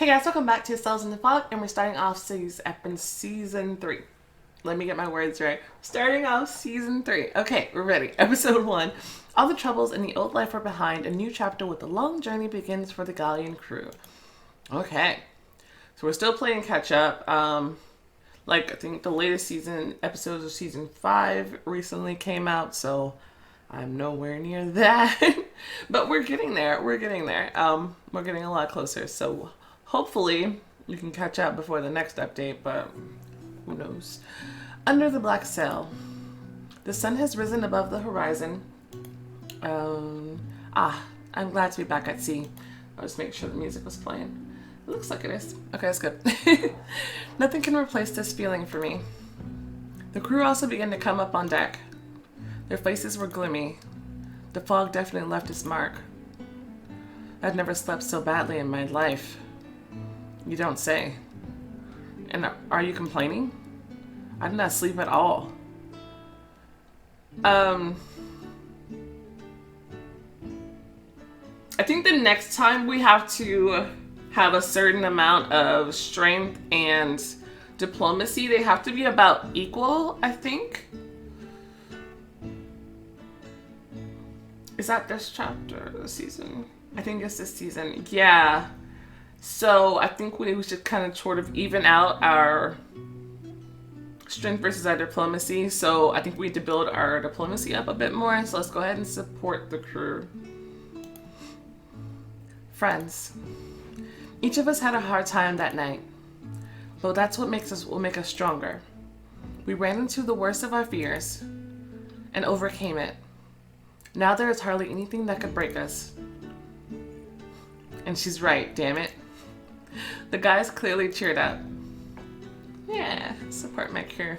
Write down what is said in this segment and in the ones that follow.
Hey guys, welcome back to Cells in the Fog, and we're starting off season 3. Let me get my words right. Starting off season 3. Okay, we're ready. Episode 1. All the troubles in the old life are behind. A new chapter with a long journey begins for the galleon crew. Okay. So we're still playing catch up. I think the latest season episodes of season 5 recently came out, so I'm nowhere near that. But we're getting there. We're getting there. We're getting a lot closer. So hopefully you can catch up before the next update, but who knows. Under the black sail. The sun has risen above the horizon. I'm glad to be back at sea. I'll just make sure the music was playing. It looks like it is. Okay, that's good. Nothing can replace this feeling for me. The crew also began to come up on deck. Their faces were gloomy. The fog definitely left its mark. I've never slept so badly in my life. You don't say. And are you complaining? I did not sleep at all. I think the next time we have to have a certain amount of strength and diplomacy, they have to be about equal, I think. Is that this chapter, this season? I think it's this season. Yeah. So I think we should kind of sort of even out our strength versus our diplomacy. So I think we need to build our diplomacy up a bit more. So let's go ahead and support the crew. Friends. Each of us had a hard time that night. But that's what will make us stronger. We ran into the worst of our fears and overcame it. Now there is hardly anything that could break us. And she's right, damn it. The guys clearly cheered up. Yeah, support my crew.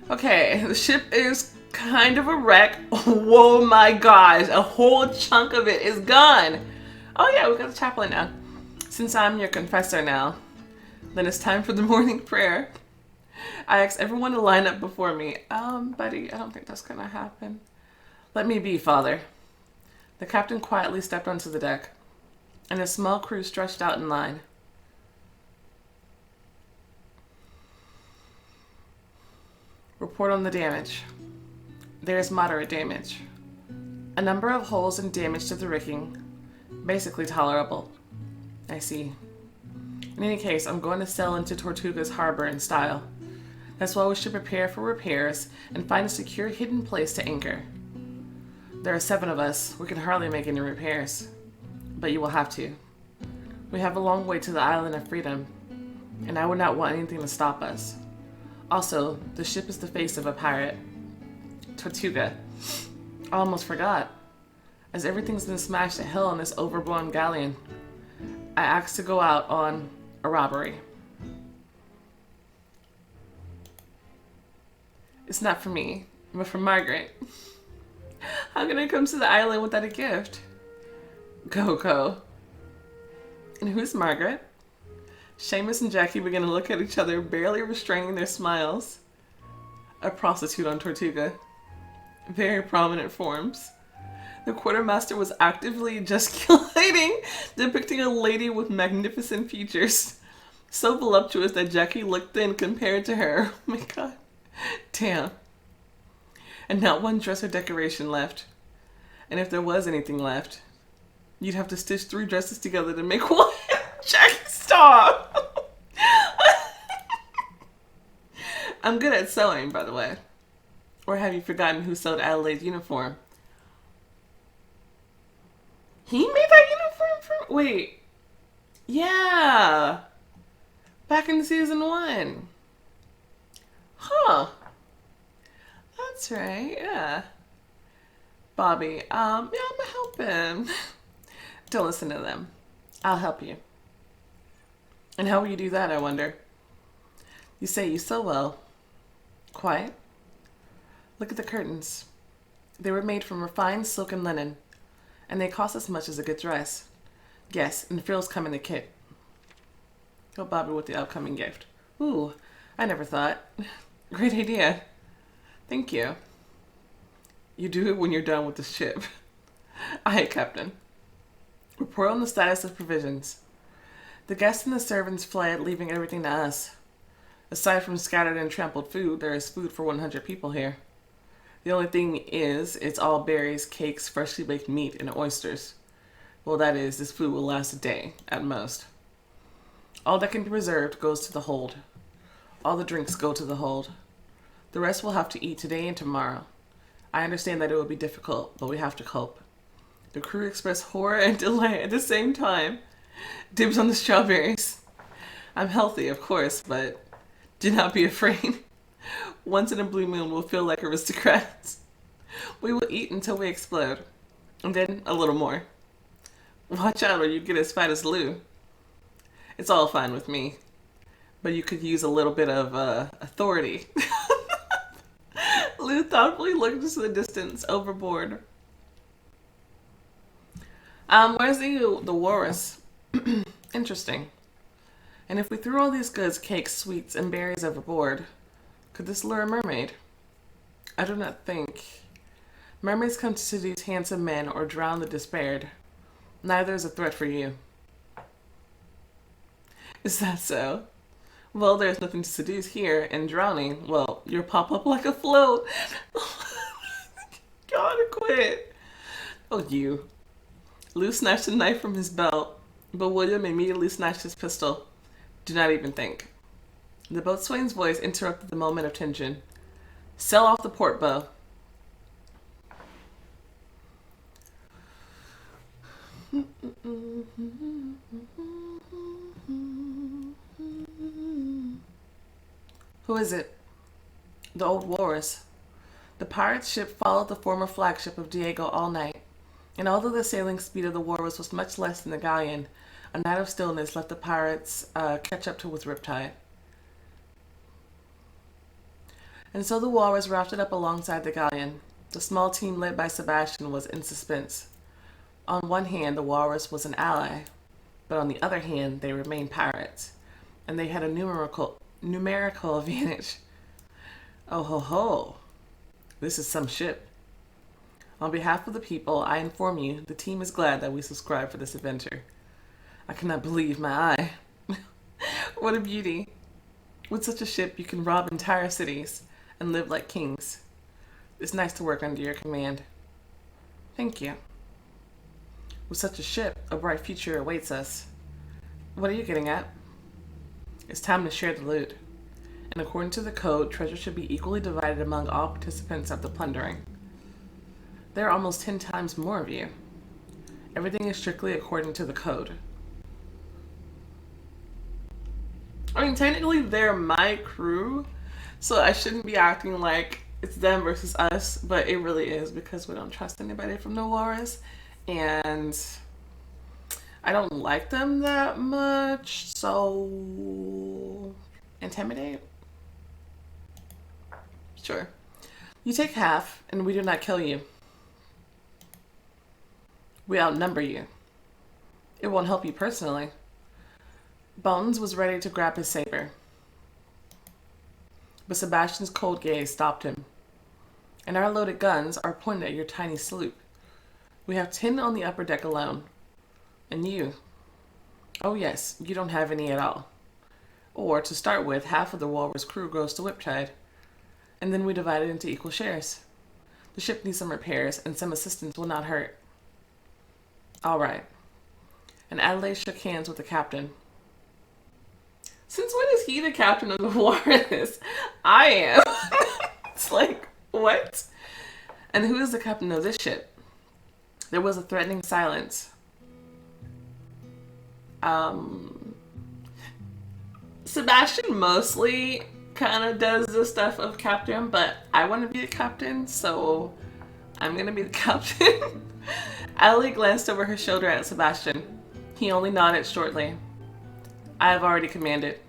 Okay, the ship is kind of a wreck. Whoa my gosh, a whole chunk of it is gone. Oh yeah, we got the chaplain now. Since I'm your confessor now, then it's time for the morning prayer. I asked everyone to line up before me. Buddy, I don't think that's gonna happen. Let me be, Father. The captain quietly stepped onto the deck, and a small crew stretched out in line. Report on the damage. There is moderate damage. A number of holes and damage to the rigging. Basically tolerable. I see. In any case, I'm going to sail into Tortuga's harbor in style. That's why we should prepare for repairs and find a secure hidden place to anchor. There are 7 of us. We can hardly make any repairs. But you will have to. We have a long way to the island of freedom, and I would not want anything to stop us. Also, the ship is the face of a pirate. Tortuga. I almost forgot. As everything's been smashed to hell on this overblown galleon, I asked to go out on a robbery. It's not for me, but for Margaret. How can I come to the island without a gift? Go. And who's Margaret? Seamus and Jackie begin to look at each other, barely restraining their smiles. A prostitute on Tortuga. Very prominent forms. The quartermaster was actively gesticulating, depicting a lady with magnificent features. So voluptuous that Jackie looked thin compared to her. Oh my god. Damn. And not one dress or decoration left. And if there was anything left, you'd have to stitch 3 dresses together to make one. Jackie, stop! I'm good at sewing, by the way. Or have you forgotten who sewed Adelaide's uniform? He made that uniform for... Wait. Yeah. Back in season 1. Huh. That's right, yeah. Bobby, I'm gonna help him. Don't listen to them. I'll help you. And how will you do that, I wonder? You say you sew well. Quiet. Look at the curtains. They were made from refined silk and linen, and they cost as much as a good dress. Yes, and frills come in the kit. Help Bobby with the upcoming gift. Ooh, I never thought. Great idea. Thank you. You do it when you're done with the ship. Aye, Captain. Report on the status of provisions. The guests and the servants fled, leaving everything to us. Aside from scattered and trampled food, there is food for 100 people here. The only thing is, it's all berries, cakes, freshly baked meat, and oysters. Well, that is, this food will last a day, at most. All that can be reserved goes to the hold. All the drinks go to the hold. The rest we'll have to eat today and tomorrow. I understand that it will be difficult, but we have to cope. The crew expressed horror and delight at the same time. Dibs on the strawberries. I'm healthy, of course, but do not be afraid. Once in a blue moon, we'll feel like aristocrats. We will eat until we explode, and then a little more. Watch out or you get as fat as Lou. It's all fine with me, but you could use a little bit of authority. Lou thoughtfully looked into the distance, overboard. Where's the walrus? Interesting. And if we threw all these goods, cakes, sweets, and berries overboard, could this lure a mermaid? I do not think. Mermaids come to seduce handsome men or drown the despaired. Neither is a threat for you. Is that so? Well, there's nothing to seduce here, and drowning, well, you'll pop up like a float. Gotta quit. Oh, you. Lou snatched a knife from his belt, but William immediately snatched his pistol. Do not even think. The boatswain's voice interrupted the moment of tension. Sell off the port bow. Who is it? The old walrus. The pirate's ship followed the former flagship of Diego all night, and although the sailing speed of the walrus was much less than the galleon, a night of stillness let the pirates catch up to with Riptide. And so the walrus rafted up alongside the galleon. The small team led by Sebastian was in suspense. On one hand, the walrus was an ally, but on the other hand, they remained pirates, and they had a numerical advantage. Oh ho ho! This is some ship. On behalf of the people, I inform you, the team is glad that we subscribed for this adventure. I cannot believe my eye. What a beauty. With such a ship, you can rob entire cities and live like kings. It's nice to work under your command. Thank you. With such a ship, a bright future awaits us. What are you getting at? It's time to share the loot. And according to the code, treasure should be equally divided among all participants of the plundering. There are almost 10 times more of you. Everything is strictly according to the code. I mean, technically they're my crew, so I shouldn't be acting like it's them versus us, but it really is because we don't trust anybody from the walrus, and I don't like them that much, so intimidate? Sure. You take half, and we do not kill you. We outnumber you. It won't help you personally. Bones was ready to grab his saber, but Sebastian's cold gaze stopped him. And our loaded guns are pointed at your tiny sloop. We have 10 on the upper deck alone. And you? Oh yes, you don't have any at all. Or, to start with, half of the walrus crew goes to Riptide, and then we divide it into equal shares. The ship needs some repairs, and some assistance will not hurt. All right. And Adelaide shook hands with the captain. Since when is he the captain of the walrus? I am. It's like, what? And who is the captain of this ship? There was a threatening silence. Sebastian mostly kind of does the stuff of captain, but I want to be the captain, so I'm going to be the captain. Adelaide glanced over her shoulder at Sebastian. He only nodded shortly. I have already commanded.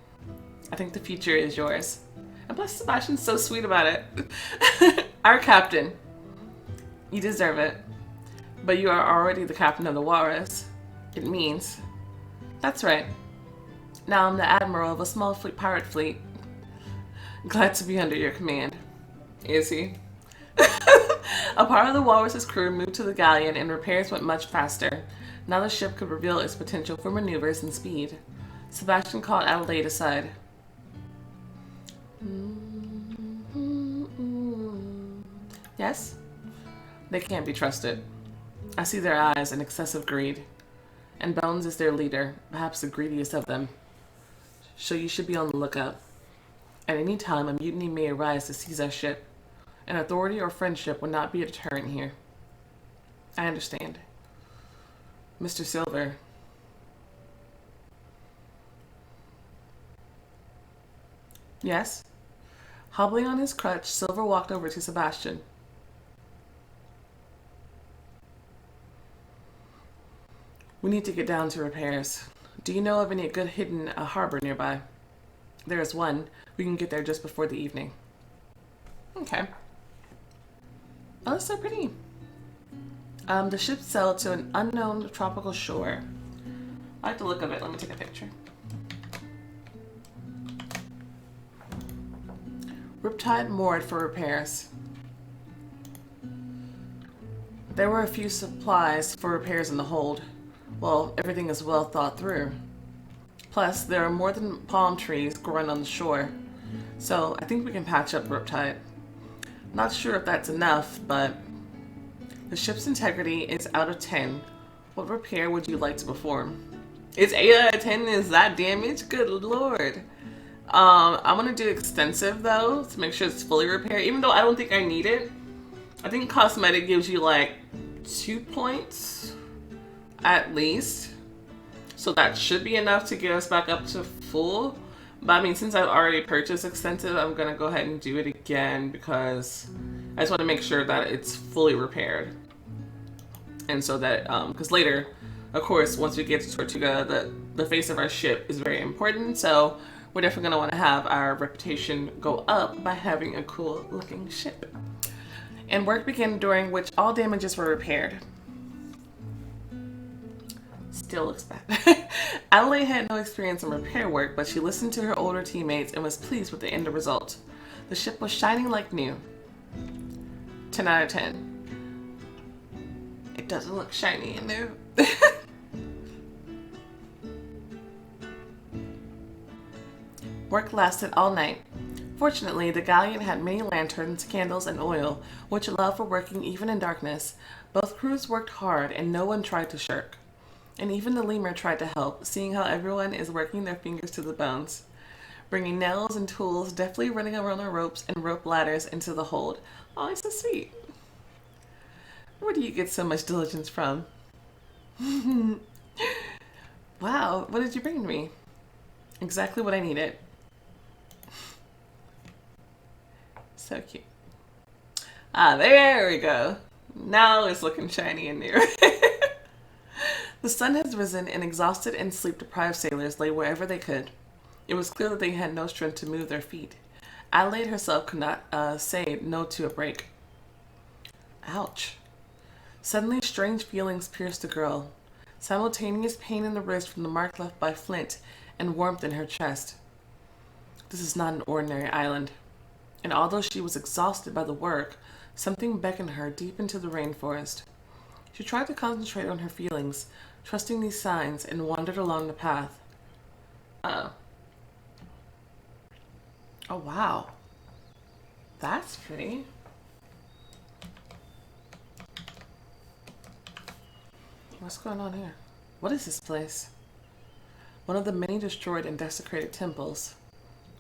I think the future is yours. And plus, Sebastian's so sweet about it. Our captain. You deserve it. But you are already the captain of the walrus. It means. That's right. Now I'm the admiral of a small pirate fleet. Glad to be under your command. Is he? A part of the walrus's crew moved to the galleon and repairs went much faster. Now the ship could reveal its potential for maneuvers and speed. Sebastian called Adelaide aside. Yes? They can't be trusted. I see their eyes in excessive greed. And Bones is their leader, perhaps the greediest of them. So you should be on the lookout. At any time, a mutiny may arise to seize our ship. An authority or friendship would not be a deterrent here. I understand. Mr. Silver. Yes? Hobbling on his crutch, Silver walked over to Sebastian. We need to get down to repairs. Do you know of any good hidden harbor nearby? There is one. We can get there just before the evening. Okay. Oh, that's so pretty. The ship sailed to an unknown tropical shore. I like the look of it. Let me take a picture. Riptide moored for repairs. There were a few supplies for repairs in the hold. Well, everything is well thought through. Plus, there are more than palm trees growing on the shore. So, I think we can patch up Riptide. Not sure if that's enough, but the ship's integrity is out of 10. What repair would you like to perform? It's 8 out of 10 is that damage? Good lord. I'm gonna do extensive though, to make sure it's fully repaired, even though I don't think I need it. I think cosmetic gives you like 2 points at least. So that should be enough to get us back up to full. But I mean, since I've already purchased extensive, I'm gonna go ahead and do it again because I just want to make sure that it's fully repaired. And so that, because later, of course, once we get to Tortuga, the face of our ship is very important. So we're definitely gonna want to have our reputation go up by having a cool looking ship. And work began, during which all damages were repaired. Still looks bad. Adelaide had no experience in repair work, but she listened to her older teammates and was pleased with the end result. The ship was shining like new. 10 out of 10. It doesn't look shiny and new. Work lasted all night. Fortunately, the galleon had many lanterns, candles, and oil, which allowed for working even in darkness. Both crews worked hard, and no one tried to shirk. And even the lemur tried to help, seeing how everyone is working their fingers to the bones. Bringing nails and tools, deftly running around the ropes and rope ladders into the hold. Oh, it's so sweet. Where do you get so much diligence from? Wow, what did you bring me? Exactly what I needed. So cute. Ah, there we go. Now it's looking shiny and new. The sun has risen, and exhausted and sleep-deprived sailors lay wherever they could. It was clear that they had no strength to move their feet. Adelaide herself could not say no to a break. Ouch. Suddenly, strange feelings pierced the girl. Simultaneous pain in the wrist from the mark left by Flint, and warmth in her chest. This is not an ordinary island. And although she was exhausted by the work, something beckoned her deep into the rainforest. She tried to concentrate on her feelings, trusting these signs, and wandered along the path. Oh, wow. That's pretty. What's going on here? What is this place? One of the many destroyed and desecrated temples.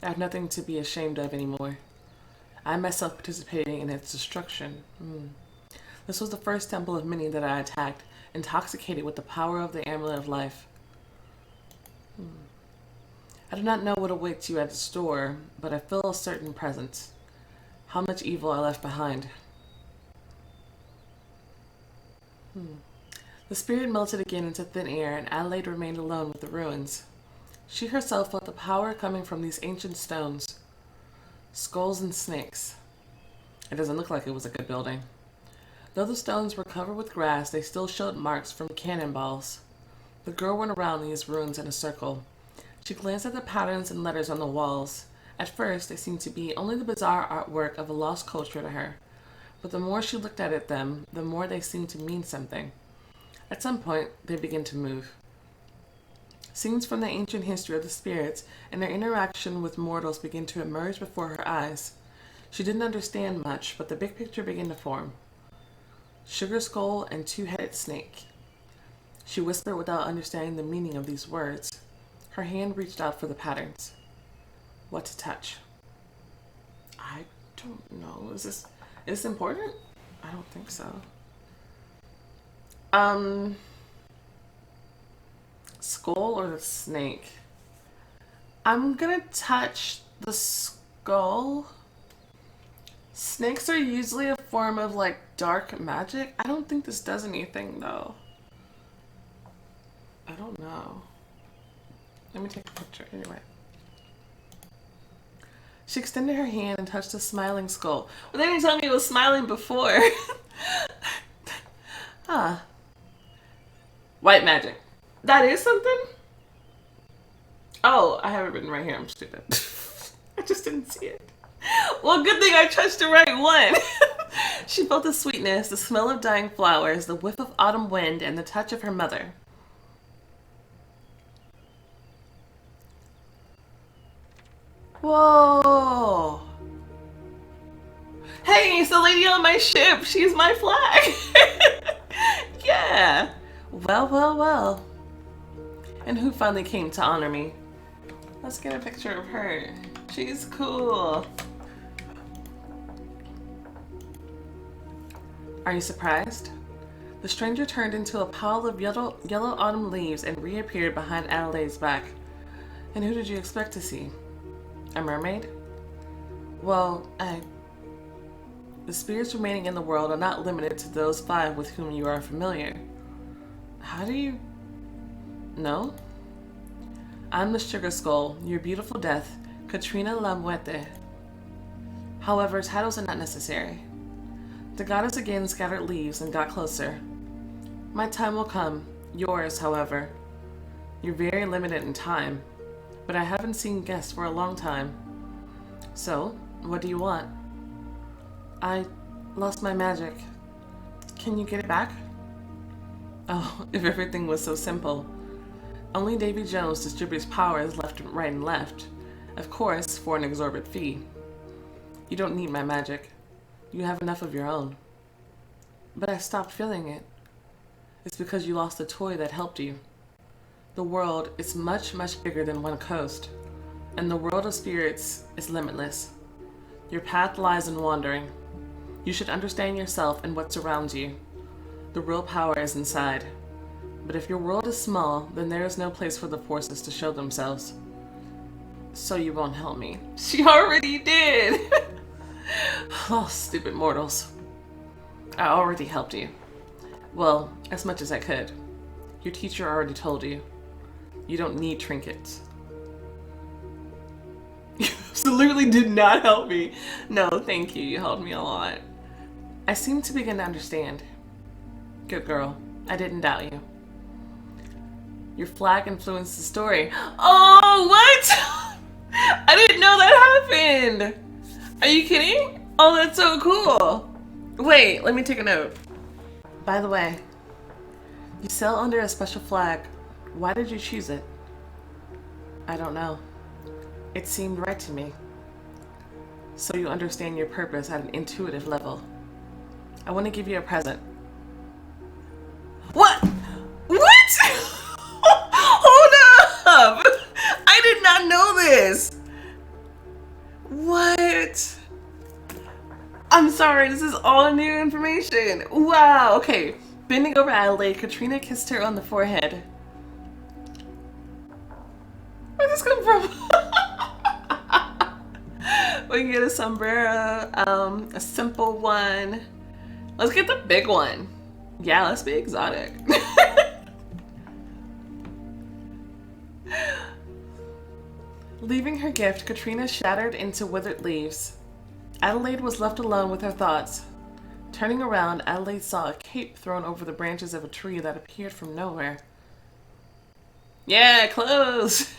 I have nothing to be ashamed of anymore. I myself participating in its destruction. This was the first temple of many that I attacked, intoxicated with the power of the amulet of life. I do not know what awaits you at the store, but I feel a certain presence. How much evil I left behind. The spirit melted again into thin air, and Adelaide remained alone with the ruins. She herself felt the power coming from these ancient stones. Skulls and snakes. It doesn't look like it was a good building. Though the stones were covered with grass, they still showed marks from cannonballs. The girl went around these ruins in a circle. She glanced at the patterns and letters on the walls. At first, they seemed to be only the bizarre artwork of a lost culture to her. But the more she looked at them, the more they seemed to mean something. At some point, they began to move. Scenes from the ancient history of the spirits and their interaction with mortals began to emerge before her eyes. She didn't understand much, but the big picture began to form. Sugar skull and two-headed snake. She whispered without understanding the meaning of these words. Her hand reached out for the patterns. What to touch? I don't know. Is this important? I don't think so. Skull or the snake? I'm gonna touch the skull. Snakes are usually a form of like dark magic. I don't think this does anything though. I don't know. Let me take a picture anyway. She extended her hand and touched the smiling skull. Well, they didn't tell me it was smiling before. Huh. White magic. That is something? Oh, I have it written right here. I'm stupid. I just didn't see it. Well, good thing I touched the right one. She felt the sweetness, the smell of dying flowers, the whiff of autumn wind, and the touch of her mother. Whoa. Hey, it's the lady on my ship. She's my flag. Yeah. Well, well, well. And who finally came to honor me? Let's get a picture of her. She's cool. Are you surprised? The stranger turned into a pile of yellow autumn leaves and reappeared behind Adelaide's back. And who did you expect to see? A mermaid? Well, the spirits remaining in the world are not limited to those 5 with whom you are familiar. How do you know? I'm the Sugar Skull, your beautiful death, Katrina La Muerte. However, titles are not necessary. The goddess again scattered leaves and got closer. My time will come, yours, however. You're very limited in time, but I haven't seen guests for a long time. So, what do you want? I lost my magic. Can you get it back? Oh, if everything was so simple. Only Davy Jones distributes powers left, right, and left. Of course, for an exorbitant fee. You don't need my magic. You have enough of your own. But I stopped feeling it. It's because you lost the toy that helped you. The world is much, much bigger than one coast. And the world of spirits is limitless. Your path lies in wandering. You should understand yourself and what surrounds you. The real power is inside. But if your world is small, then there is no place for the forces to show themselves. So you won't help me. She already did! Oh, stupid mortals. I already helped you. Well, as much as I could. Your teacher already told you. You don't need trinkets. You absolutely did not help me. No, thank you. You helped me a lot. I seem to begin to understand. Good girl. I didn't doubt you. Your flag influenced the story. Oh, what? I didn't know that happened. Are you kidding? Oh, that's so cool. Wait, let me take a note. By the way, you sail under a special flag. Why did you choose it? I don't know. It seemed right to me. So you understand your purpose at an intuitive level. I want to give you a present. What? What? Hold up! I did not know this. What? I'm sorry, this is all new information. Wow, okay. Bending over Adelaide, Katrina kissed her on the forehead. Where'd this come from? We can get a sombrero, a simple one. Let's get the big one. Yeah, let's be exotic. Leaving her gift, Katrina shattered into withered leaves. Adelaide was left alone with her thoughts. Turning around, Adelaide saw a cape thrown over the branches of a tree that appeared from nowhere. Yeah, clothes!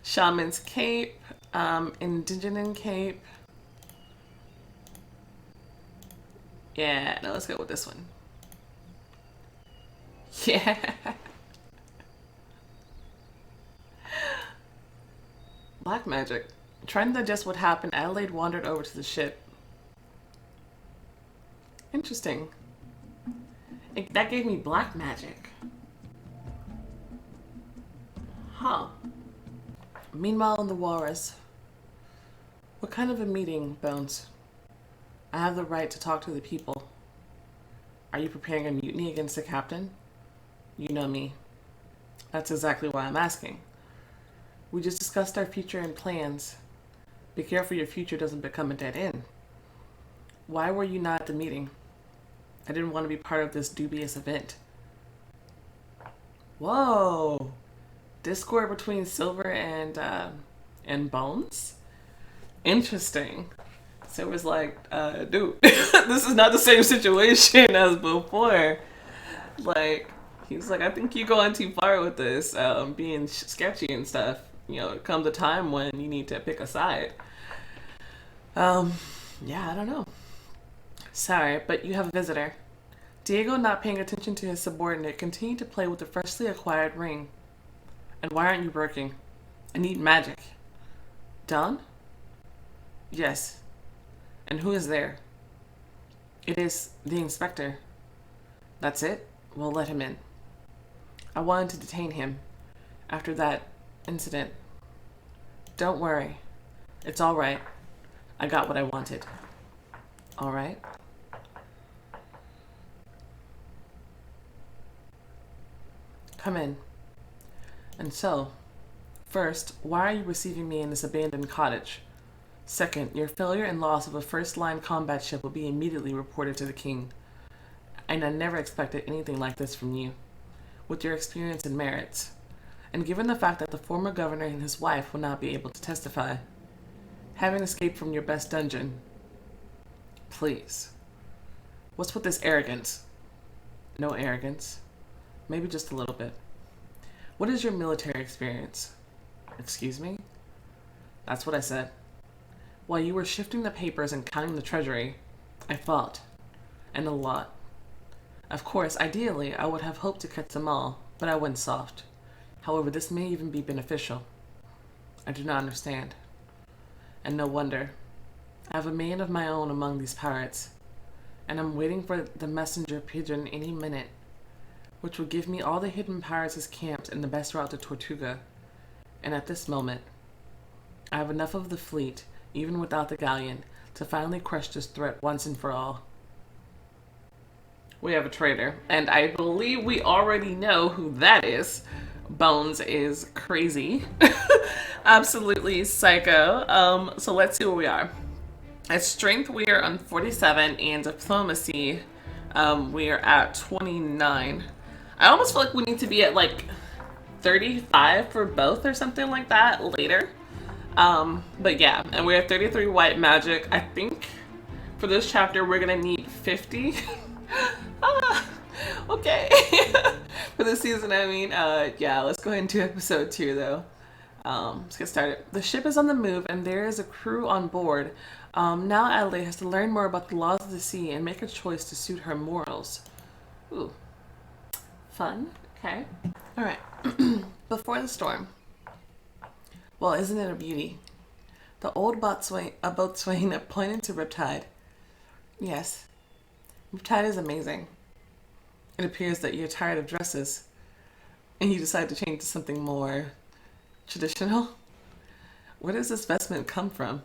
Shaman's cape, indigenous cape. Yeah, no, let's go with this one. Yeah. black magic. Trying to digest what happened, Adelaide wandered over to the ship. Interesting. That gave me black magic. Huh. Meanwhile, in the Walrus. What kind of a meeting, Bones? I have the right to talk to the people. Are you preparing a mutiny against the captain? You know me. That's exactly why I'm asking. We just discussed our future and plans. Be careful your future doesn't become a dead end. Why were you not at the meeting? I didn't want to be part of this dubious event. Whoa! Discord between Silver and Bones? Interesting. So it was like, dude, this is not the same situation as before. Like, he's like, I think you're going too far with this, being sketchy and stuff. You know, it comes a time when you need to pick a side. Yeah, I don't know. Sorry, but you have a visitor. Diego, not paying attention to his subordinate, continued to play with the freshly acquired ring. And why aren't you working? I need magic. Done? Yes. And who is there? It is the inspector. That's it? We'll let him in. I wanted to detain him after that incident. Don't worry. It's all right. I got what I wanted. All right? Come in. And so, first, why are you receiving me in this abandoned cottage? Second, your failure and loss of a first-line combat ship will be immediately reported to the king. And I never expected anything like this from you, with your experience and merits. And given the fact that the former governor and his wife will not be able to testify, having escaped from your best dungeon. Please. What's with this arrogance? No arrogance. Maybe just a little bit. What is your military experience? Excuse me? That's what I said. While you were shifting the papers and counting the treasury, I fought. And a lot. Of course, ideally, I would have hoped to catch them all, but I went soft. However, this may even be beneficial. I do not understand. And no wonder. I have a man of my own among these pirates, and I'm waiting for the messenger pigeon any minute, which will give me all the hidden pirates' camps and the best route to Tortuga. And at this moment, I have enough of the fleet, even without the galleon, to finally crush this threat once and for all. We have a traitor, and I believe we already know who that is. Bones is crazy. Absolutely psycho. So let's see where we are. At strength, we are on 47, and diplomacy, we are at 29. I almost feel like we need to be at like 35 for both or something like that later. But yeah, and we're at 33 white magic. I think for this chapter we're gonna need 50. Okay. For this season, I mean, yeah, let's go ahead and do episode 2 though. Let's get started. The ship is on the move and there is a crew on board. Now Adelaide has to learn more about the laws of the sea and make a choice to suit her morals. Ooh. Fun. Okay. Alright. Before the storm. Well, isn't it a beauty? The old boatswain pointed to Riptide. Yes. Riptide is amazing. It appears that you're tired of dresses, and you decide to change to something more traditional. Where does this vestment come from?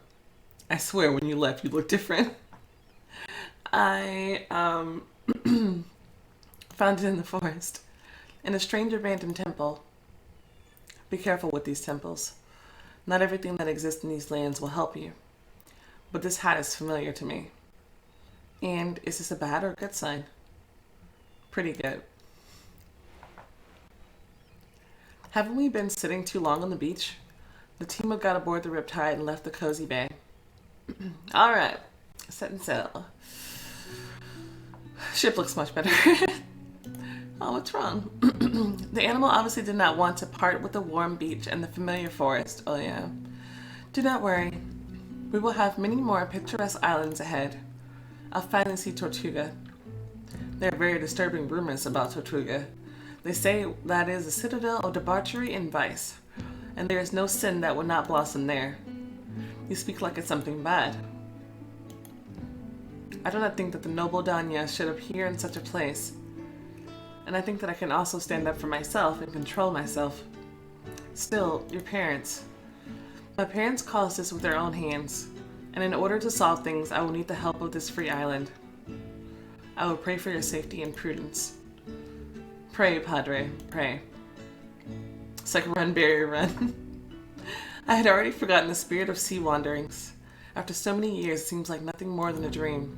I swear when you left, you looked different. I found it in the forest, in a strange abandoned temple. Be careful with these temples. Not everything that exists in these lands will help you, but this hat is familiar to me. And is this a bad or a good sign? Pretty good. Haven't we been sitting too long on the beach? The team have got aboard the Riptide and left the cozy bay. Alright, set and sail. Ship looks much better. Oh, what's wrong? The animal obviously did not want to part with the warm beach and the familiar forest. Oh yeah. Do not worry. We will have many more picturesque islands ahead. I'll finally see Tortuga. There are very disturbing rumors about Tortuga. They say that is a citadel of debauchery and vice. and there is no sin that would not blossom there. You speak like it's something bad. I do not think that the noble Danya should appear in such a place, and I think that I can also stand up for myself and control myself. Still, your parents. My parents caused this with their own hands, and in order to solve things, I will need the help of this free island. I will pray for your safety and prudence. Pray, Padre, pray. It's like run, Barry, run. I had already forgotten the spirit of sea wanderings. After so many years, it seems like nothing more than a dream.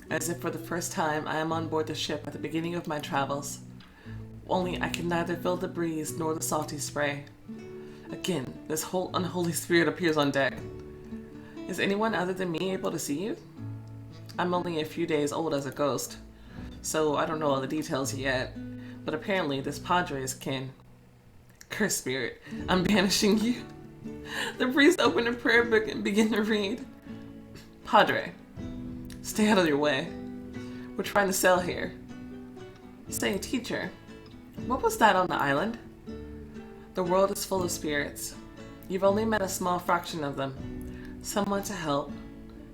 As if for the first time, I am on board the ship at the beginning of my travels. Only I can neither feel the breeze nor the salty spray. Again, this whole unholy spirit appears on deck. Is anyone other than me able to see you? I'm only a few days old as a ghost, so I don't know all the details yet, but apparently this Padre is kin. Curse spirit, I'm banishing you. The priest opened a prayer book and began to read. Padre, stay out of your way. We're trying to sail here. Say, teacher, what was that on the island? The world is full of spirits. You've only met a small fraction of them. Some want to help,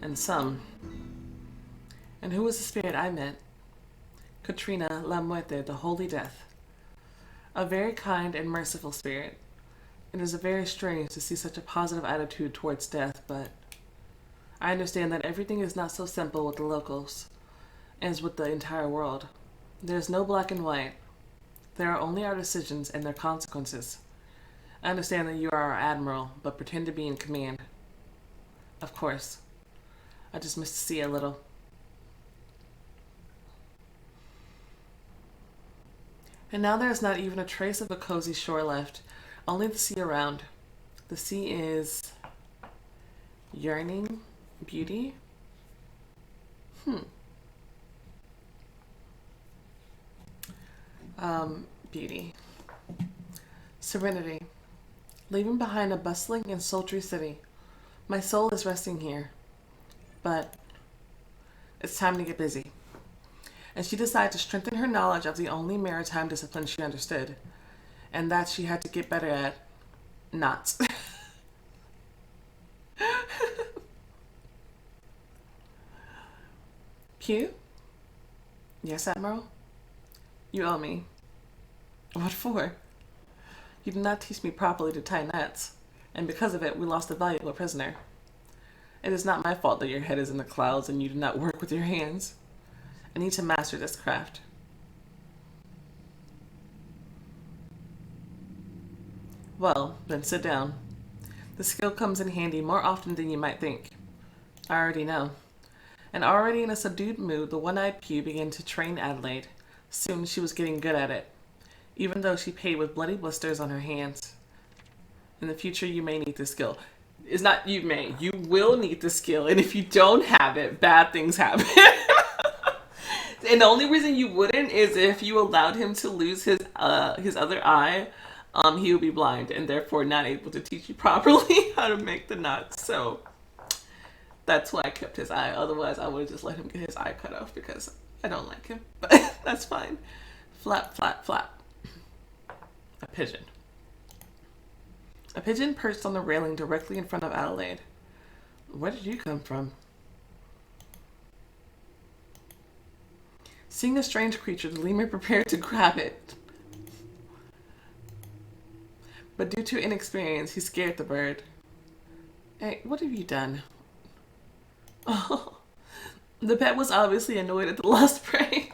and some. And who was the spirit I met? Katrina La Muerte, the Holy Death. A very kind and merciful spirit. It is very strange to see such a positive attitude towards death, but I understand that everything is not so simple with the locals as with the entire world. There is no black and white. There are only our decisions and their consequences. I understand that you are our admiral, but pretend to be in command. Of course. I just miss the sea a little. And now there is not even a trace of a cozy shore left. Only the sea around. The sea is yearning, beauty. Beauty. Serenity. Leaving behind a bustling and sultry city. My soul is resting here. But it's time to get busy. And she decided to strengthen her knowledge of the only maritime discipline she understood, and that she had to get better at knots. Q? Yes, Admiral? You owe me. What for? You did not teach me properly to tie knots, and because of it, we lost a valuable prisoner. It is not my fault that your head is in the clouds and you do not work with your hands. I need to master this craft. Well, then sit down. The skill comes in handy more often than you might think. I already know. And already in a subdued mood, the one-eyed Pew began to train Adelaide. Soon she was getting good at it, even though she paid with bloody blisters on her hands. In the future, you may need this skill. It's not you may. You will need the skill, and if you don't have it, bad things happen. And the only reason you wouldn't is if you allowed him to lose his other eye. He would be blind and therefore not able to teach you properly how to make the knots. So that's why I kept his eye. Otherwise, I would have just let him get his eye cut off because I don't like him. But that's fine. Flap, flap, flap. A pigeon. A pigeon perched on the railing directly in front of Adelaide. Where did you come from? Seeing a strange creature, the lemur prepared to grab it. But due to inexperience, he scared the bird. Hey, what have you done? Oh, the pet was obviously annoyed at the lost prey.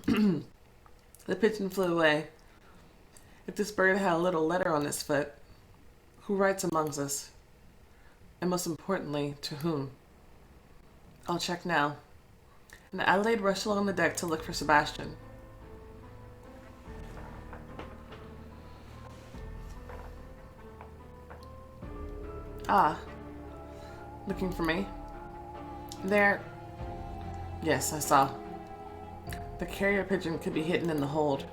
The pigeon flew away. If this bird had a little letter on its foot, who writes amongst us? And most importantly, to whom? I'll check now. And Adelaide rushed along the deck to look for Sebastian. Ah, looking for me? There. Yes, I saw. The carrier pigeon could be hidden in the hold.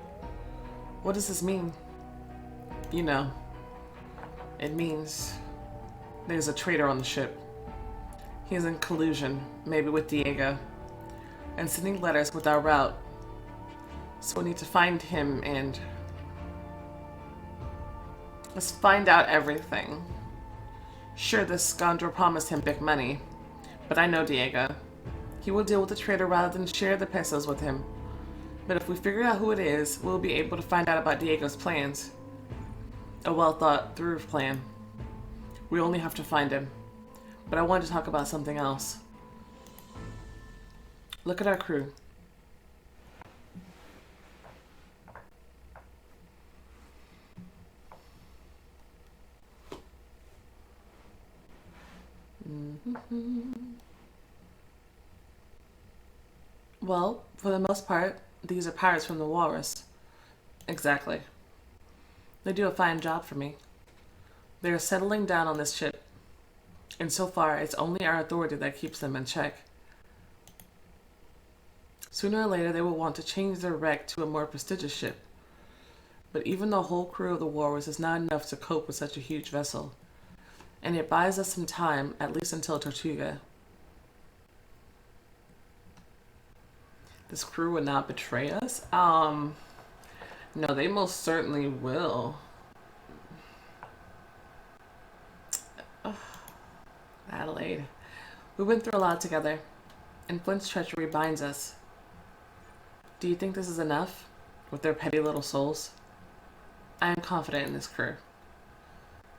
What does this mean? You know, it means there's a traitor on the ship. He is in collusion, maybe with Diego, and sending letters with our route. So we need to find him and Let's find out everything. Sure, this scoundrel promised him big money, but I know Diego. He will deal with the traitor rather than share the pesos with him. But if we figure out who it is, we'll be able to find out about Diego's plans. A well thought through plan. We only have to find him. But I wanted to talk about something else. Look at our crew. Well, for the most part, these are pirates from the Walrus. Exactly. They do a fine job for me. They are settling down on this ship, and so far it's only our authority that keeps them in check. Sooner or later they will want to change their wreck to a more prestigious ship, but even the whole crew of the Walrus is not enough to cope with such a huge vessel, and it buys us some time, at least until Tortuga. This crew would not betray us? No, they most certainly will. Ugh. Adelaide. We went through a lot together, and Flint's treachery binds us. Do you think this is enough, with their petty little souls? I am confident in this crew,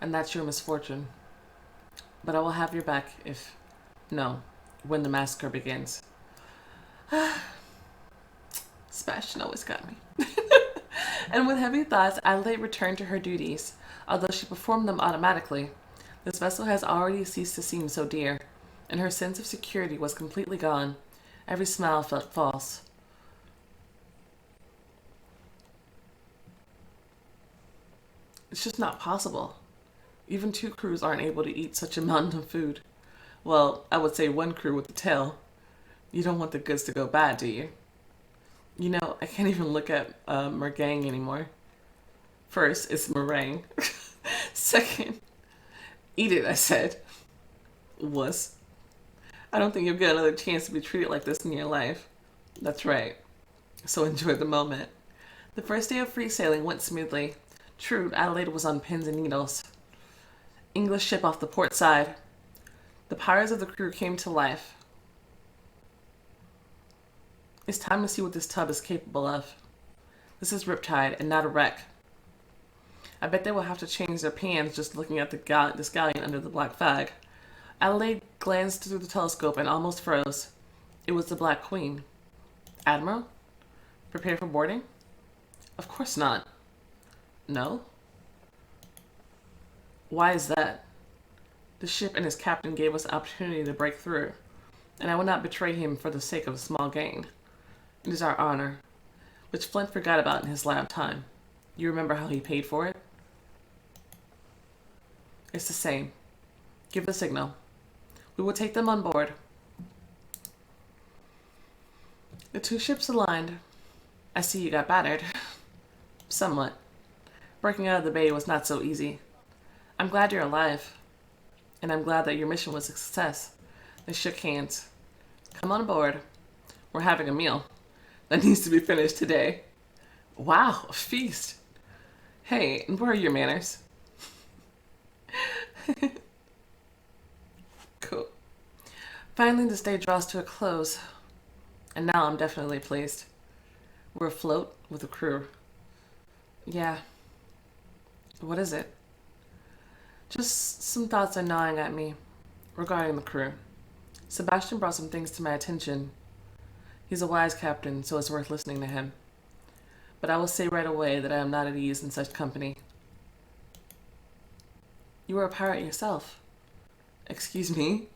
and that's your misfortune. But I will have your back when the massacre begins. Sebastian always got me. And with heavy thoughts, Adelaide returned to her duties. Although she performed them automatically, this vessel has already ceased to seem so dear, and her sense of security was completely gone. Every smile felt false. It's just not possible. Even two crews aren't able to eat such a mountain of food. Well, I would say one crew with the tail. You don't want the goods to go bad, do you? You know, I can't even look at meringue anymore. First, it's meringue. Second, eat it, I said. Wuss. I don't think you'll get another chance to be treated like this in your life. That's right. So enjoy the moment. The first day of free sailing went smoothly. True, Adelaide was on pins and needles. English ship off the port side. The pirates of the crew came to life. It's time to see what this tub is capable of. This is Riptide and not a wreck. I bet they will have to change their plans just looking at this galleon under the black flag. Adelaide glanced through the telescope and almost froze. It was the Black Queen. Admiral? Prepare for boarding? Of course not. No? Why is that? The ship and his captain gave us the opportunity to break through, and I will not betray him for the sake of a small gain. It is our honor, which Flint forgot about in his lab time. You remember how he paid for it? It's the same. Give the signal. We will take them on board. The two ships aligned. I see you got battered. Somewhat. Breaking out of the bay was not so easy. I'm glad you're alive. And I'm glad that your mission was a success. They shook hands. Come on aboard. We're having a meal. That needs to be finished today. Wow, a feast. Hey, and where are your manners? Cool. Finally, this day draws to a close. And now I'm definitely pleased. We're afloat with a crew. Yeah. What is it? Just some thoughts are gnawing at me regarding the crew. Sebastian brought some things to my attention. He's a wise captain, so it's worth listening to him. But I will say right away that I am not at ease in such company. You are a pirate yourself. Excuse me?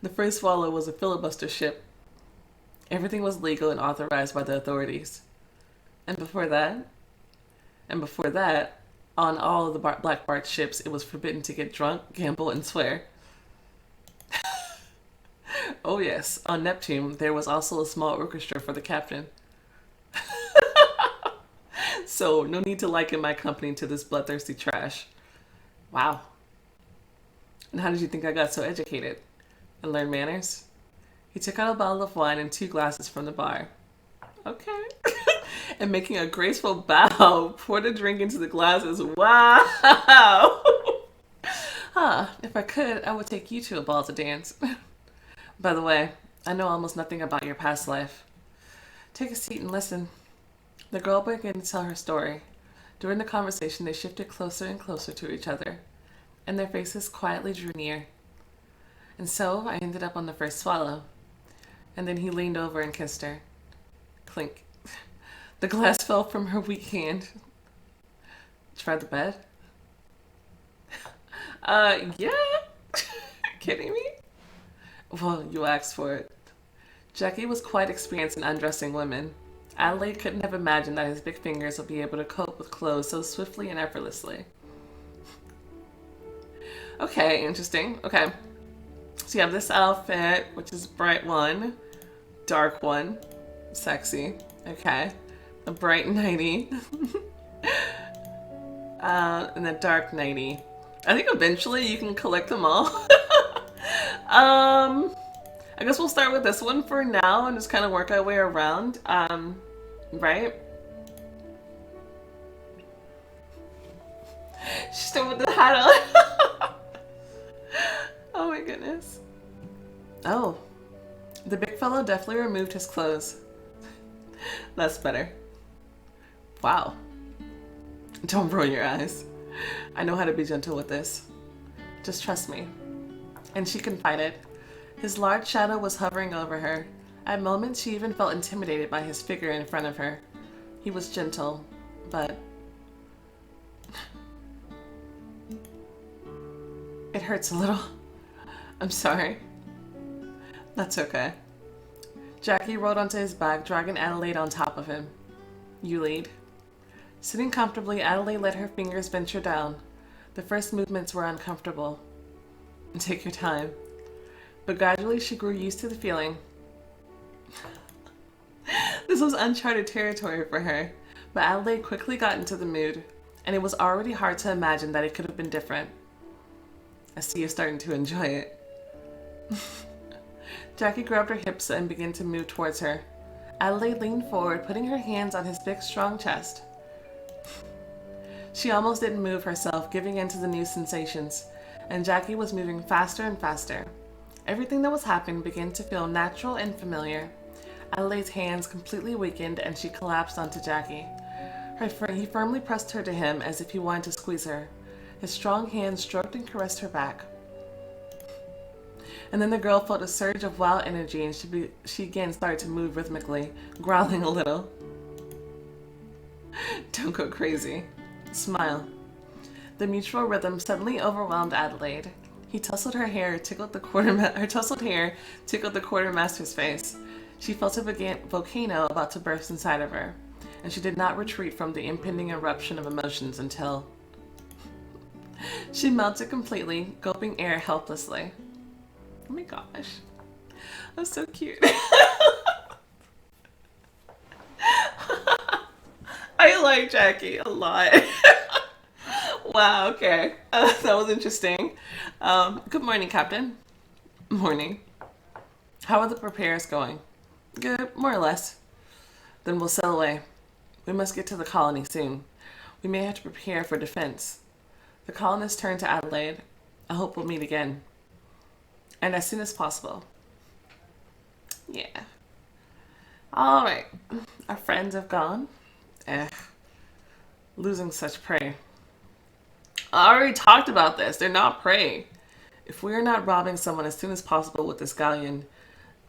The first Swallow was a filibuster ship. Everything was legal and authorized by the authorities. And before that, on all of the Black Bart ships, it was forbidden to get drunk, gamble, and swear. Oh yes, on Neptune, there was also a small orchestra for the captain. So, no need to liken my company to this bloodthirsty trash. Wow. And how did you think I got so educated? And learned manners? He took out a bottle of wine and 2 glasses from the bar. Okay. and making a graceful bow, poured a drink into the glasses. Wow! If I could, I would take you to a ball to dance. By the way, I know almost nothing about your past life. Take a seat and listen. The girl began to tell her story. During the conversation, they shifted closer and closer to each other, and their faces quietly drew near. And so I ended up on the first swallow. And then he leaned over and kissed her. Clink. The glass fell from her weak hand. Try the bed? Yeah. Kidding me? Well, you asked for it. Jackie was quite experienced in undressing women. Adelaide couldn't have imagined that his big fingers would be able to cope with clothes so swiftly and effortlessly. Okay, interesting. Okay. So you have this outfit, which is bright one, dark one, sexy. Okay. A bright nightie. And a dark nightie. I think eventually you can collect them all. I guess we'll start with this one for now and just kind of work our way around. Right? She's still with the hat on. Oh my goodness. Oh. The big fellow definitely removed his clothes. That's better. Wow. Don't roll your eyes. I know how to be gentle with this. Just trust me. And she confided. His large shadow was hovering over her. At moments, she even felt intimidated by his figure in front of her. He was gentle, but... It hurts a little. I'm sorry. That's okay. Jackie rolled onto his back, dragging Adelaide on top of him. You lead. Sitting comfortably, Adelaide let her fingers venture down. The first movements were uncomfortable. Take your time. But gradually she grew used to the feeling. This was uncharted territory for her, but Adelaide quickly got into the mood, and it was already hard to imagine that it could have been different. I see you're starting to enjoy it. Jackie grabbed her hips and began to move towards her. Adelaide leaned forward, putting her hands on his big, strong chest. She almost didn't move herself, giving in to the new sensations, and Jackie was moving faster and faster. Everything that was happening began to feel natural and familiar. Adelaide's hands completely weakened, and she collapsed onto Jackie. He firmly pressed her to him as if he wanted to squeeze her. His strong hands stroked and caressed her back. And then the girl felt a surge of wild energy, and she again started to move rhythmically, growling a little. Don't go crazy. Smile. The mutual rhythm suddenly overwhelmed Adelaide. He tousled her hair, tickled the quartermaster's face. She felt a volcano about to burst inside of her, and she did not retreat from the impending eruption of emotions until she melted completely, gulping air helplessly. Oh my gosh. That's so cute. I like Jackie a lot. Wow, okay. That was interesting. Good morning, Captain. Morning. How are the repairs going? Good, more or less. Then we'll sail away. We must get to the colony soon. We may have to prepare for defense. The colonists turned to Adelaide. I hope we'll meet again. And as soon as possible. Yeah. All right. Our friends have gone. Losing such prey. I already talked about this. They're not prey. If we are not robbing someone as soon as possible with this galleon,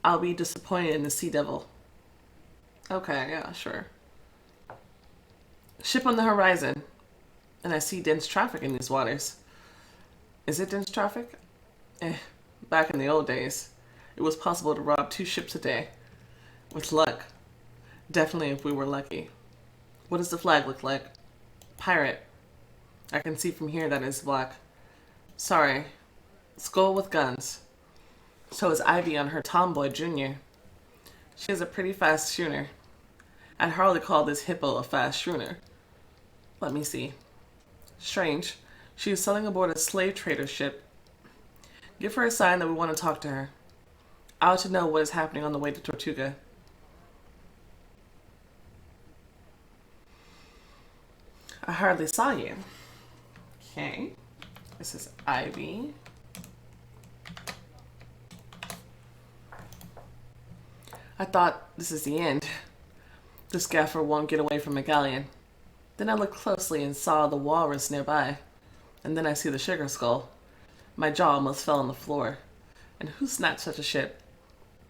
I'll be disappointed in the Sea Devil. Okay, yeah, sure. Ship on the horizon. And I see dense traffic in these waters. Is it dense traffic? Back in the old days, it was possible to rob 2 ships a day. With luck. Definitely if we were lucky. What does the flag look like? Pirate. I can see from here that it's black. Sorry. Skull with guns. So is Ivy on her Tomboy Jr. She has a pretty fast schooner. I'd hardly call this hippo a fast schooner. Let me see. Strange. She is sailing aboard a slave trader ship. Give her a sign that we want to talk to her. I ought to know what is happening on the way to Tortuga. I hardly saw you. Okay. This is Ivy. I thought this is the end. This gaffer won't get away from a galleon. Then I looked closely and saw the walrus nearby. And then I see the sugar skull. My jaw almost fell on the floor. And who snatched such a ship?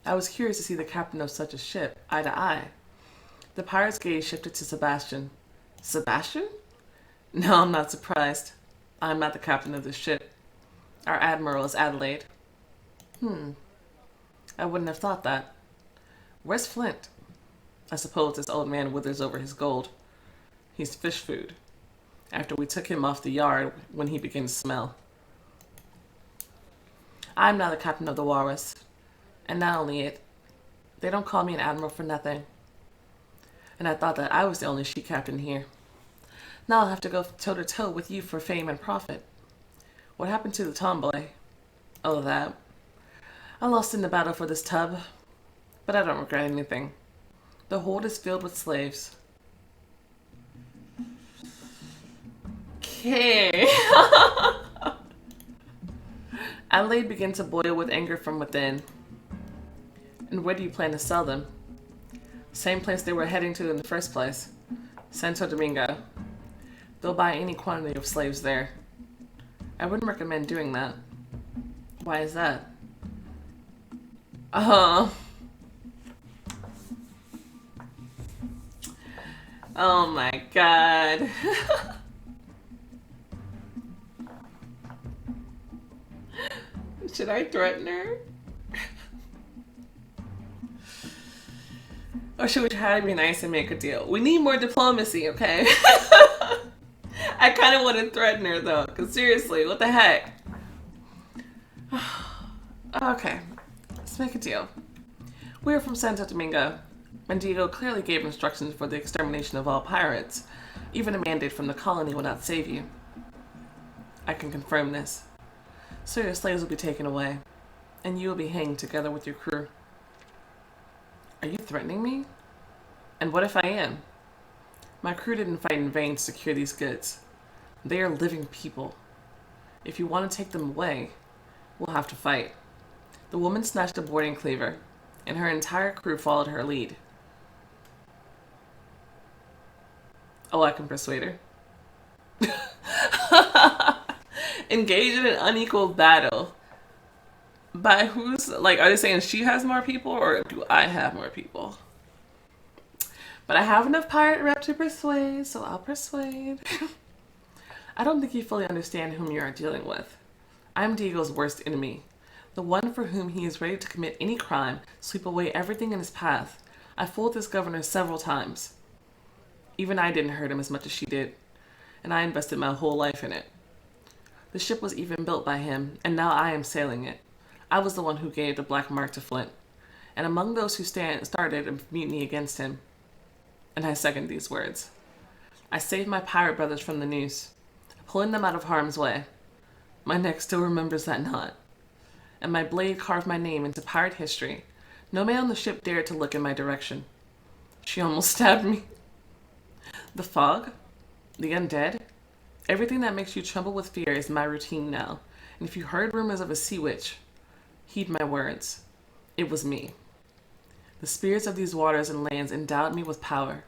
I was curious to see the captain of such a ship, eye to eye. The pirate's gaze shifted to Sebastian. Sebastian? No, I'm not surprised. I'm not the captain of this ship. Our admiral is Adelaide. I wouldn't have thought that. Where's Flint? I suppose this old man withers over his gold. He's fish food. After we took him off the yard when he began to smell. I'm now the captain of the walrus. And not only it, they don't call me an admiral for nothing. And I thought that I was the only she captain here. Now I'll have to go toe-to-toe with you for fame and profit. What happened to the tomboy? Oh, that. I lost in the battle for this tub, but I don't regret anything. The hold is filled with slaves. Okay. Adelaide began to boil with anger from within. And where do you plan to sell them? Same place they were heading to in the first place. Santo Domingo. They'll buy any quantity of slaves there. I wouldn't recommend doing that. Why is that? Oh my god. Should I threaten her? Or should we try to be nice and make a deal? We need more diplomacy, okay? I kind of want to threaten her though, because seriously, what the heck? Okay, let's make a deal. We are from Santo Domingo, and Diego clearly gave instructions for the extermination of all pirates. Even a mandate from the colony will not save you. I can confirm this. So your slaves will be taken away, and you will be hanged together with your crew. Are you threatening me? And what if I am? My crew didn't fight in vain to secure these goods. They are living people. If you want to take them away, we'll have to fight. The woman snatched a boarding cleaver, and her entire crew followed her lead. Oh, I can persuade her. Engage in an unequal battle. By who's, like, are they saying she has more people, or do I have more people? But I have enough pirate rep to persuade, so I'll persuade. I don't think you fully understand whom you are dealing with. I'm Diego's worst enemy. The one for whom he is ready to commit any crime, sweep away everything in his path. I fooled this governor several times. Even I didn't hurt him as much as she did, and I invested my whole life in it. The ship was even built by him, and now I am sailing it. I was the one who gave the black mark to Flint, and among those who started a mutiny against him. And I second these words. I saved my pirate brothers from the noose, pulling them out of harm's way. My neck still remembers that knot, and my blade carved my name into pirate history. No man on the ship dared to look in my direction. She almost stabbed me. The fog, the undead, everything that makes you tremble with fear is my routine now. And if you heard rumors of a sea witch, heed my words. It was me. The spirits of these waters and lands endowed me with power,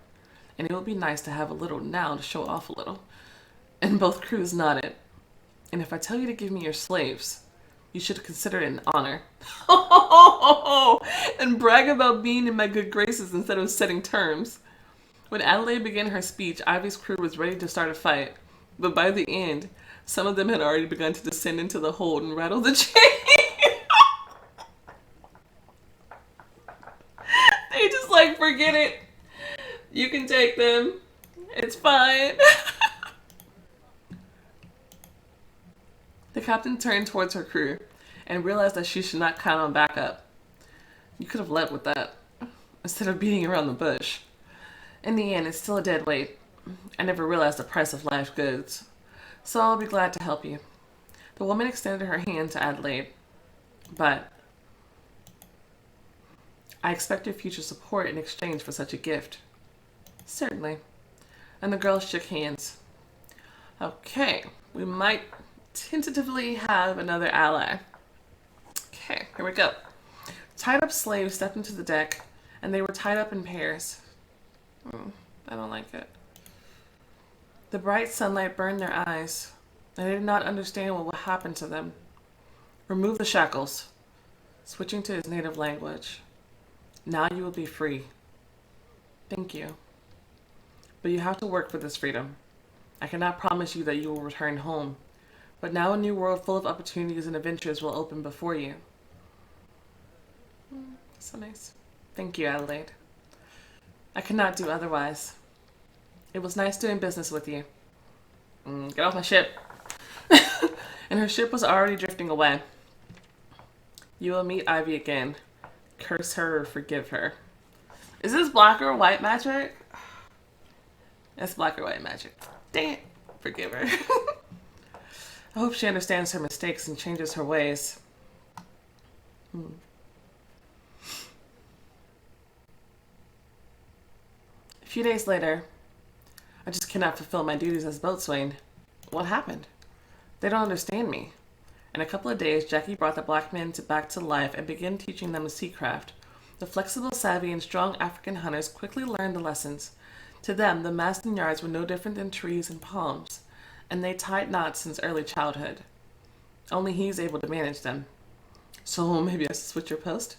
and it would be nice to have a little now to show off a little. And both crews nodded. And if I tell you to give me your slaves, you should consider it an honor. And brag about being in my good graces instead of setting terms. When Adelaide began her speech, Ivy's crew was ready to start a fight. But by the end, some of them had already begun to descend into the hold and rattle the chain. They just like, forget it. You can take them. It's fine. The captain turned towards her crew and realized that she should not count on backup. You could have led with that, instead of beating around the bush. In the end, it's still a dead weight. I never realized the price of life goods, so I'll be glad to help you. The woman extended her hand to Adelaide, but I expect your future support in exchange for such a gift. Certainly. And the girls shook hands. Okay, we might tentatively have another ally. Okay, here we go. Tied up slaves stepped into the deck, and they were tied up in pairs. I don't like it. The bright sunlight burned their eyes, and they did not understand what would happen to them. Remove the shackles. Switching to his native language. Now you will be free. Thank you. But you have to work for this freedom. I cannot promise you that you will return home, but now a new world full of opportunities and adventures will open before you. So nice. Thank you, Adelaide. I cannot do otherwise. It was nice doing business with you. Get off my ship. And her ship was already drifting away. You will meet Ivy again. Curse her or forgive her. Is this black or white magic? It's black or white magic. Dang it. Forgive her. I hope she understands her mistakes and changes her ways. A few days later, I just cannot fulfill my duties as boatswain. What happened? They don't understand me. In a couple of days, Jackie brought the black men back to life and began teaching them the seacraft. The flexible, savvy, and strong African hunters quickly learned the lessons. To them, the masts and yards were no different than trees and palms, and they tied knots since early childhood. Only he's able to manage them. So maybe I should switch your post?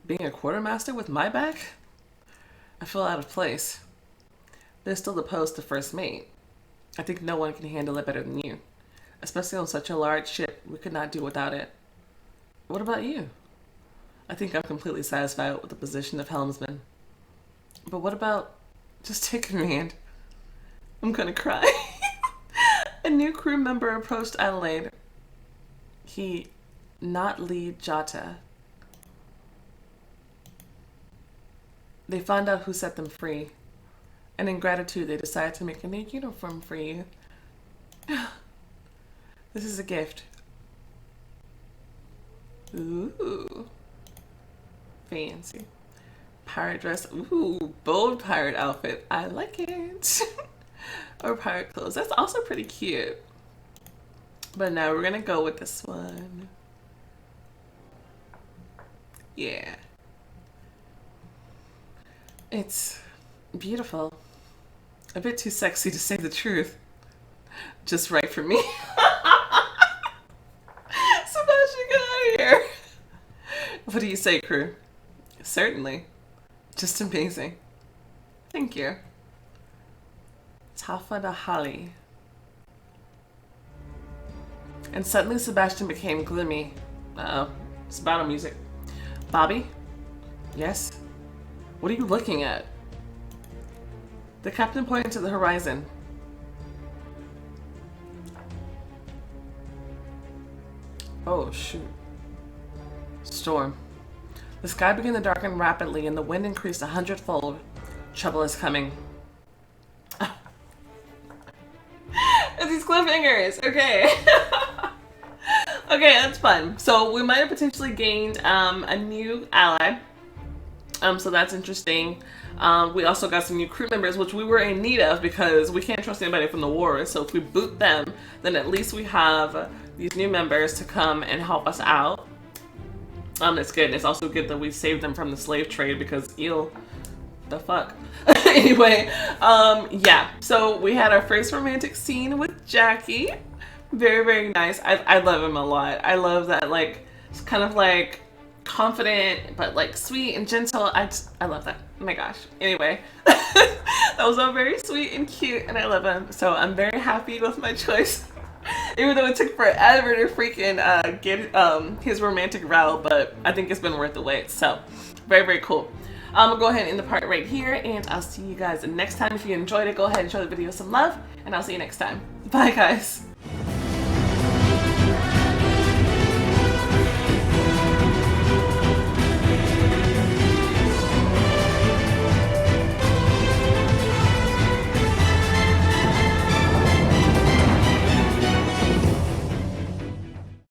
Being a quartermaster with my back? I feel out of place. There's still the post of first mate. I think no one can handle it better than you. Especially on such a large ship, we could not do without it. What about you? I think I'm completely satisfied with the position of helmsman. But what about just take command? I'm gonna cry. A new crew member approached Adelaide. He, not lead Jata. They found out who set them free. And in gratitude, they decided to make a new uniform for you. This is a gift. Ooh. Fancy. Pirate dress. Ooh, bold pirate outfit. I like it. Or pirate clothes. That's also pretty cute. But now we're gonna go with this one. Yeah. It's beautiful. A bit too sexy to say the truth. Just right for me. Sebastian, get out of here. What do you say, crew? Certainly. Just amazing. Thank you. Tafadahali. And suddenly Sebastian became gloomy. Uh-oh. It's battle music. Bobby? Yes? What are you looking at? The captain pointed to the horizon. Oh, shoot. Storm. The sky began to darken rapidly and the wind increased 100-fold. Trouble is coming. These cliffhangers. Okay. Okay, that's fun. So we might have potentially gained a new ally. So that's interesting. We also got some new crew members, which we were in need of because we can't trust anybody from the war. So if we boot them, then at least we have these new members to come and help us out. It's good. And it's also good that we saved them from the slave trade because ew, the fuck. Anyway, yeah. So we had our first romantic scene with Jackie. Very, very nice. I love him a lot. I love that, like, it's kind of like confident but like sweet and gentle. I love that. Oh my gosh. Anyway, that was all very sweet and cute and I love him. So I'm very happy with my choice. Even though it took forever to freaking get his romantic route, but I think it's been worth the wait. So very, very cool. I'm gonna go ahead and end the part right here and I'll see you guys next time. If you enjoyed it, go ahead and show the video some love and I'll see you next time. Bye guys.